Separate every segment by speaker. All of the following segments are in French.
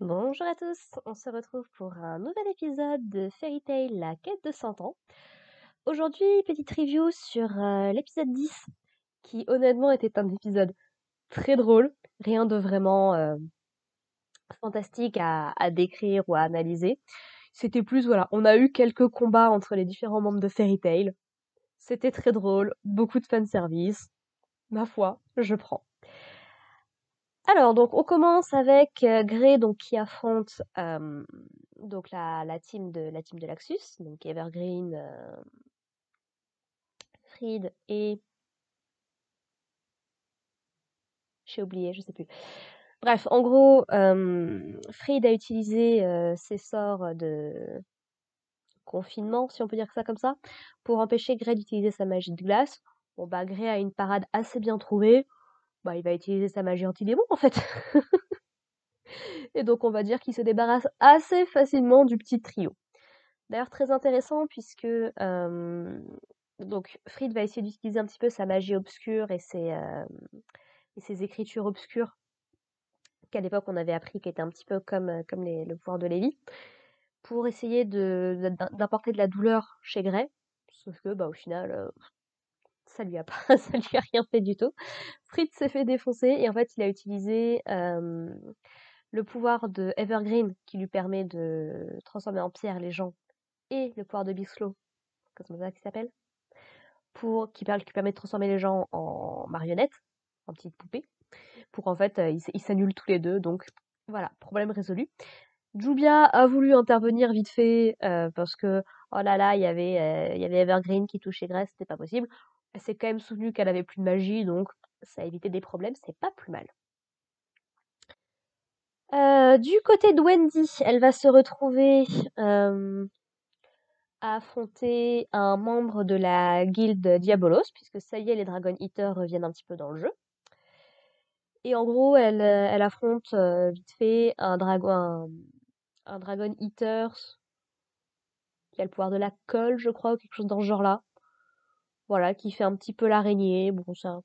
Speaker 1: Bonjour à tous, on se retrouve pour un nouvel épisode de Fairy Tail, la quête de 100 ans. Aujourd'hui, petite review sur l'épisode 10, qui honnêtement était un épisode très drôle, rien de vraiment fantastique à décrire ou à analyser. C'était plus, voilà, on a eu quelques combats entre les différents membres de Fairy Tail. C'était très drôle, beaucoup de fanservice. Ma foi, je prends. Alors, donc, on commence avec Grey, donc, qui affronte donc la team de Laxus, donc Evergreen, Fried et j'ai oublié, je sais plus. Bref, en gros, Fried a utilisé ses sorts de confinement, si on peut dire ça comme ça, pour empêcher Grey d'utiliser sa magie de glace. Bon bah Grey a une parade assez bien trouvée. Bah il va utiliser sa magie anti-démon en fait. Et donc on va dire qu'il se débarrasse assez facilement du petit trio. D'ailleurs très intéressant puisque donc Fried va essayer d'utiliser un petit peu sa magie obscure et ses écritures obscures qu'à l'époque on avait appris qui étaient un petit peu comme le pouvoir de Lévi pour essayer d'apporter de la douleur chez Grey. Sauf que bah au final ça lui a pas ça lui a rien fait du tout. Fried s'est fait défoncer et en fait il a utilisé le pouvoir de Evergreen qui lui permet de transformer en pierre les gens et le pouvoir de Bixlo, c'est comme ça qu'il s'appelle, qui permet de transformer les gens en marionnettes, en petites poupées, pour en fait, ils s'annulent tous les deux, donc voilà, problème résolu. Jubia a voulu intervenir vite fait, parce que, oh là là, il y avait Evergreen qui touchait Grace, c'était pas possible. Elle s'est quand même souvenue qu'elle avait plus de magie, donc ça a évité des problèmes, c'est pas plus mal. Du côté de Wendy, elle va se retrouver à affronter un membre de la guilde Diabolos, puisque ça y est, les Dragon Eaters reviennent un petit peu dans le jeu. Et en gros, elle affronte vite fait un Dragon Eater qui a le pouvoir de la colle, je crois, ou quelque chose dans ce genre-là. Voilà, qui fait un petit peu l'araignée. Bon, ça,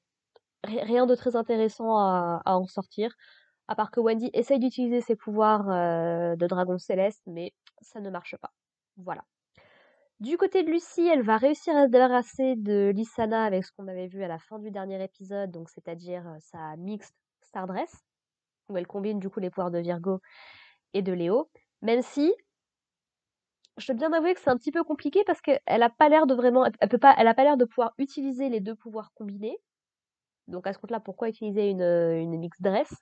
Speaker 1: rien de très intéressant à en sortir. À part que Wendy essaye d'utiliser ses pouvoirs de dragon céleste, mais ça ne marche pas. Voilà. Du côté de Lucie, elle va réussir à se débarrasser de Lysana avec ce qu'on avait vu à la fin du dernier épisode, donc c'est-à-dire sa mixte Stardress, où elle combine du coup les pouvoirs de Virgo et de Léo, même si je dois bien avouer que c'est un petit peu compliqué parce qu'elle a pas l'air de vraiment, elle a pas l'air de pouvoir utiliser les deux pouvoirs combinés. Donc à ce compte-là, pourquoi utiliser une mixed dress?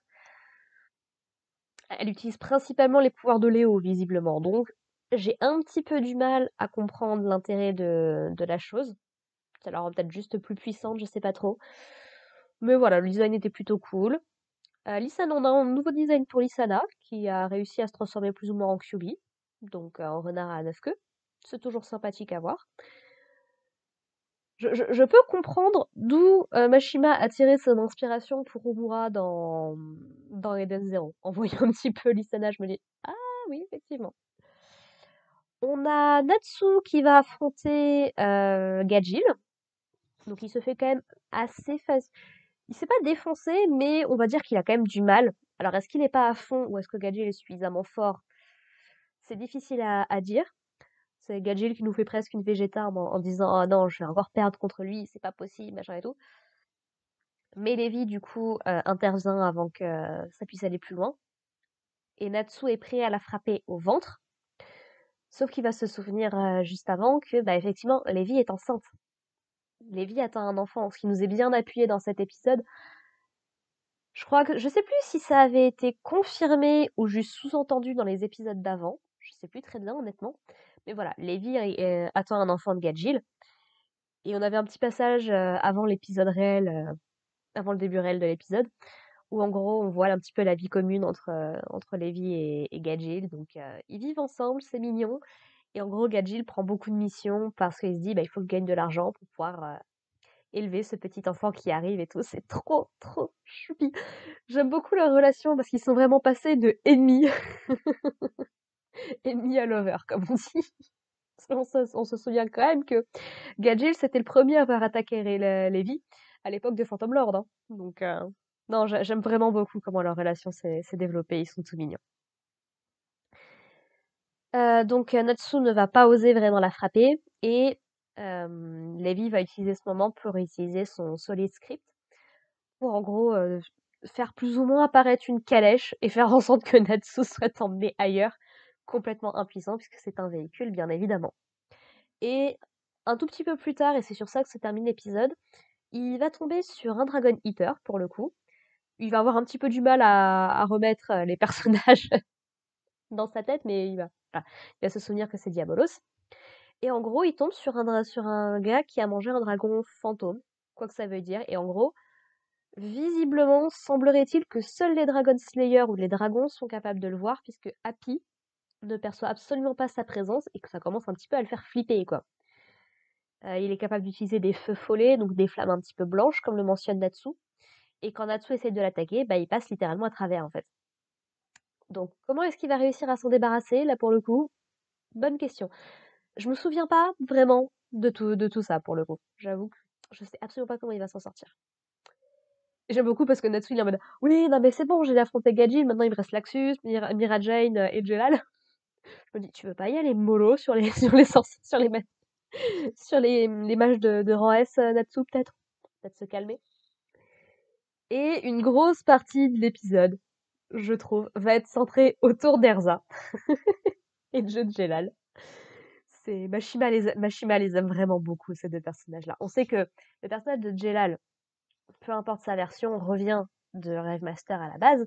Speaker 1: Elle utilise principalement les pouvoirs de Léo, visiblement. Donc j'ai un petit peu du mal à comprendre l'intérêt de la chose. Ça la rend peut-être juste plus puissante, je sais pas trop. Mais voilà, le design était plutôt cool. Lysana, on a un nouveau design pour Lysana, qui a réussi à se transformer plus ou moins en Kyuubi, donc en renard à 9 queues. C'est toujours sympathique à voir. Je peux comprendre d'où Mashima a tiré son inspiration pour Homura dans Eden Zero. En voyant un petit peu Lysana, je me dis ah oui, effectivement. On a Natsu qui va affronter Gajil. Donc il se fait quand même assez facile. Il s'est pas défoncé, mais on va dire qu'il a quand même du mal. Alors est-ce qu'il est pas à fond ou est-ce que Gajil est suffisamment fort? C'est difficile à dire. C'est Gajil qui nous fait presque une Vegeta en disant oh non, je vais encore perdre contre lui, c'est pas possible, machin et tout. Mais Levi, du coup, intervient avant que ça puisse aller plus loin. Et Natsu est prêt à la frapper au ventre. Sauf qu'il va se souvenir juste avant que, bah, effectivement, Levi est enceinte. Levi attend un enfant, ce qui nous est bien appuyé dans cet épisode. Je sais plus si ça avait été confirmé ou juste sous-entendu dans les épisodes d'avant. Je sais plus très bien, honnêtement. Mais voilà, Levi attend un enfant de Gajil. Et on avait un petit passage avant l'épisode réel, avant le début réel de l'épisode, où en gros on voit un petit peu la vie commune entre Levi et Gajil. Donc ils vivent ensemble, c'est mignon. Et en gros, Gajil prend beaucoup de missions parce qu'il se dit bah, il faut que je gagne de l'argent pour pouvoir élever ce petit enfant qui arrive et tout. C'est trop, trop choupi. J'aime beaucoup leur relation parce qu'ils sont vraiment passés de ennemis, ennemis à lover, comme on dit. On se souvient quand même que Gadgil, c'était le premier à avoir attaqué Levi à l'époque de Phantom Lord, hein. Donc, non, j'aime vraiment beaucoup comment leur relation s'est développée. Ils sont tout mignons. Donc Natsu ne va pas oser vraiment la frapper et Levi va utiliser ce moment pour utiliser son Solid Script pour en gros faire plus ou moins apparaître une calèche et faire en sorte que Natsu soit emmené ailleurs, complètement impuissant puisque c'est un véhicule bien évidemment. Et un tout petit peu plus tard, et c'est sur ça que se termine l'épisode, il va tomber sur un Dragon Eater pour le coup. Il va avoir un petit peu du mal à remettre les personnages dans sa tête, mais voilà, il va se souvenir que c'est Diabolos. Et en gros, il tombe sur un gars qui a mangé un dragon fantôme, quoi que ça veut dire. Et en gros, visiblement, semblerait-il que seuls les Dragon Slayers ou les dragons sont capables de le voir, puisque Happy ne perçoit absolument pas sa présence et que ça commence un petit peu à le faire flipper, quoi. Il est capable d'utiliser des feux follets, donc des flammes un petit peu blanches, comme le mentionne Natsu. Et quand Natsu essaie de l'attaquer, bah, il passe littéralement à travers, en fait. Donc, comment est-ce qu'il va réussir à s'en débarrasser, là, pour le coup? Bonne question. Je me souviens pas vraiment de tout ça, pour le coup. J'avoue que je sais absolument pas comment il va s'en sortir. Et j'aime beaucoup parce que Natsu, il est en mode oui, non, mais c'est bon, j'ai affronté Gajin, maintenant il me reste Laxus, Mira Jane et Jelal. Je me dis, tu veux pas y aller mollo sur les, sur les sorciers, sur les mages de rang S, Natsu, peut-être? Peut-être se calmer. Et une grosse partie de l'épisode, je trouve, va être centrée autour d'Erza et de jeu de Jelal. Mashima les aime vraiment beaucoup, ces deux personnages-là. On sait que le personnage de Jelal, peu importe sa version, revient de Rave Master à la base,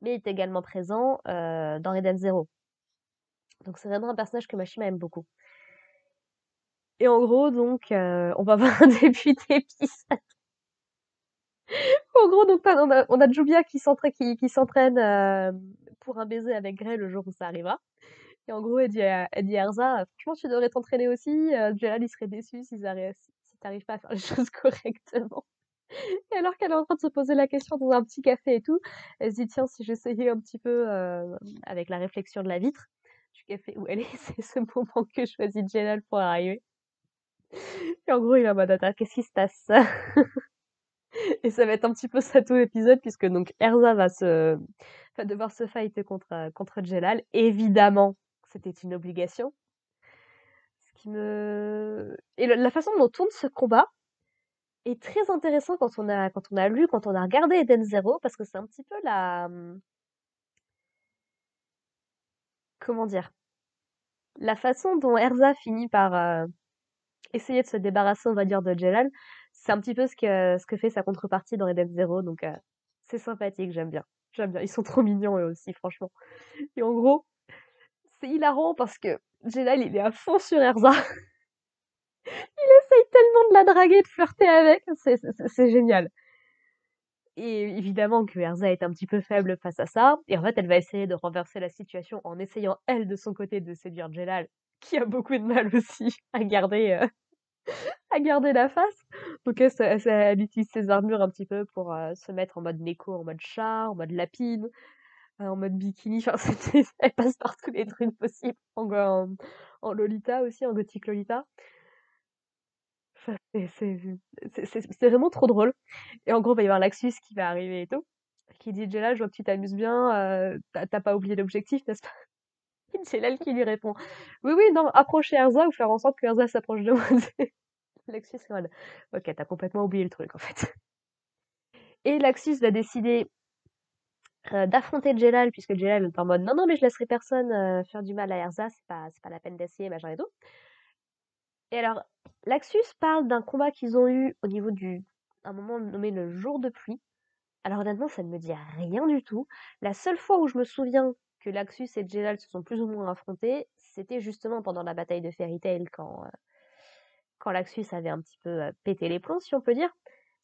Speaker 1: mais il est également présent dans Eden Zero. Donc c'est vraiment un personnage que Mashima aime beaucoup. Et en gros, donc, on va voir un début d'épisode. En gros, donc, on a Jubia qui s'entraîne pour un baiser avec Grey le jour où ça arrivera. Et en gros, elle dit à Erza, franchement, tu devrais t'entraîner aussi. Jelal, il serait déçu si t'arrives pas à faire les choses correctement. Et alors qu'elle est en train de se poser la question dans un petit café et tout, elle se dit, tiens, si j'essayais un petit peu avec la réflexion de la vitre du café où elle est, c'est ce moment que choisit Jelal pour arriver. Et en gros, il est en mode, attends, qu'est-ce qui se passe? Et ça va être un petit peu ça tout l'épisode, puisque donc Erza va devoir se fighter contre Jelal. Évidemment, c'était une obligation. Ce qui me... Et la façon dont tourne ce combat est très intéressant quand on a regardé Eden Zero, parce que c'est un petit peu comment dire? La façon dont Erza finit par essayer de se débarrasser, on va dire, de Jelal, c'est un petit peu ce que fait sa contrepartie dans Eden Zero, donc c'est sympathique, j'aime bien. J'aime bien, ils sont trop mignons eux aussi, franchement. Et en gros, c'est hilarant parce que Jelal, il est à fond sur Erza. Il essaye tellement de la draguer, de flirter avec, c'est génial. Et évidemment que Erza est un petit peu faible face à ça, et en fait elle va essayer de renverser la situation en essayant elle de son côté de séduire Jelal, qui a beaucoup de mal aussi à garder la face. Donc elle utilise ses armures un petit peu pour se mettre en mode Neko, en mode chat, en mode lapine, en mode bikini, enfin elle passe par tous les trucs possibles, en Lolita aussi, en gothique Lolita. Enfin, c'est vraiment trop drôle. Et en gros, il va y avoir Laxus qui va arriver et tout, qui dit Jelal, je vois que tu t'amuses bien, t'as pas oublié l'objectif, n'est-ce pas? Et Jelal qui lui répond oui, oui, non, approcher Erza ou faire en sorte que Erza s'approche de moi. Laxus est en mode ok, t'as complètement oublié le truc en fait. Et Laxus va décider d'affronter Jelal, puisque Jelal est en mode non, non, mais je laisserai personne faire du mal à Erza, c'est pas la peine d'essayer, machin et tout. Et alors, Laxus parle d'un combat qu'ils ont eu au niveau un moment nommé le jour de pluie. Alors honnêtement, ça ne me dit rien du tout. La seule fois où je me souviens que Laxus et Jelal se sont plus ou moins affrontés, c'était justement pendant la bataille de Fairy Tail, quand Laxus avait un petit peu pété les plombs, si on peut dire.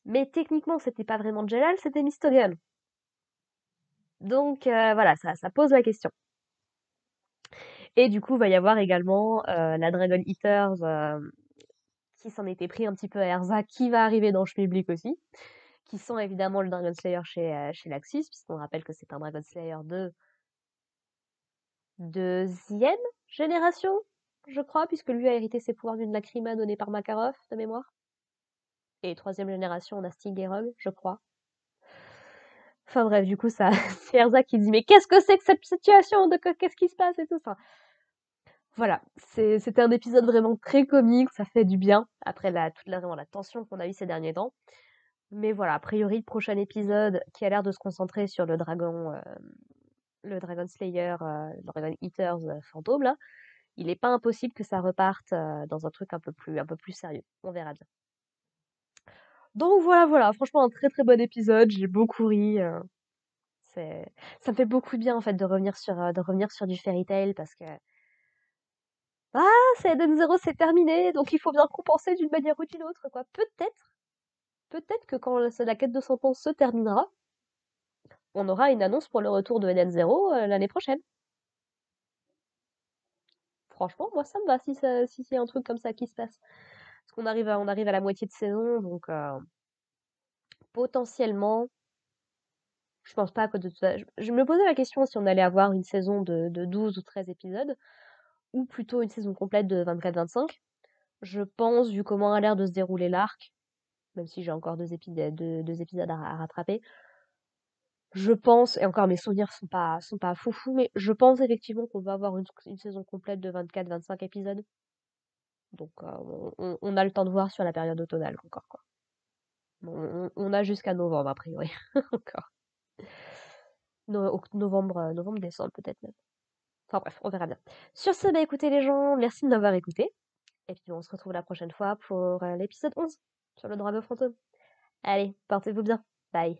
Speaker 1: Mais techniquement, c'était pas vraiment Jelal, c'était Mistogan. Donc voilà, ça pose la question. Et du coup, il va y avoir également la Dragon Eaters qui s'en était pris un petit peu à Erza, qui va arriver dans Schmilblick aussi, qui sont évidemment le Dragon Slayer chez Laxus, puisqu'on rappelle que c'est un Dragon Slayer de deuxième génération, je crois, puisque lui a hérité ses pouvoirs d'une lacryma donnée par Makarov, de mémoire. Et troisième génération, on a Sting et Rogue, je crois. Enfin bref, du coup, ça, c'est Erza qui dit mais qu'est-ce que c'est que cette situation, qu'est-ce qui se passe et tout ça. Voilà, c'était un épisode vraiment très comique, ça fait du bien, après toute vraiment la tension qu'on a eue ces derniers temps. Mais voilà, a priori, le prochain épisode, qui a l'air de se concentrer sur le Dragon Slayer, le Dragon Eaters fantôme, là, il est pas impossible que ça reparte dans un truc un peu plus sérieux. On verra bien. Donc voilà, voilà, franchement, un très très bon épisode, j'ai beaucoup ri. C'est, ça me fait beaucoup de bien en fait de revenir sur du Fairy Tail parce que c'est Eden Zero, c'est terminé, donc il faut bien compenser d'une manière ou d'une autre, quoi. Peut-être que quand la quête de 100 ans se terminera, on aura une annonce pour le retour de Eden Zero l'année prochaine. Franchement, moi ça me va si c'est un truc comme ça qui se passe. Parce on arrive à la moitié de saison, donc potentiellement, je pense pas que je me posais la question si on allait avoir une saison de 12 ou 13 épisodes, ou plutôt une saison complète de 24-25. Je pense, vu comment a l'air de se dérouler l'arc, même si j'ai encore deux épisodes à rattraper, je pense, et encore mes souvenirs sont pas foufou, mais je pense effectivement qu'on va avoir une saison complète de 24-25 épisodes. Donc on a le temps de voir sur la période automnale encore, quoi. Bon, on a jusqu'à novembre a priori encore. Novembre, décembre peut-être même. Enfin bref, on verra bien. Sur ce, bah écoutez les gens, merci de m'avoir écouté. Et puis on se retrouve la prochaine fois pour l'épisode 11 sur le dragon fantôme. Allez, portez-vous bien. Bye.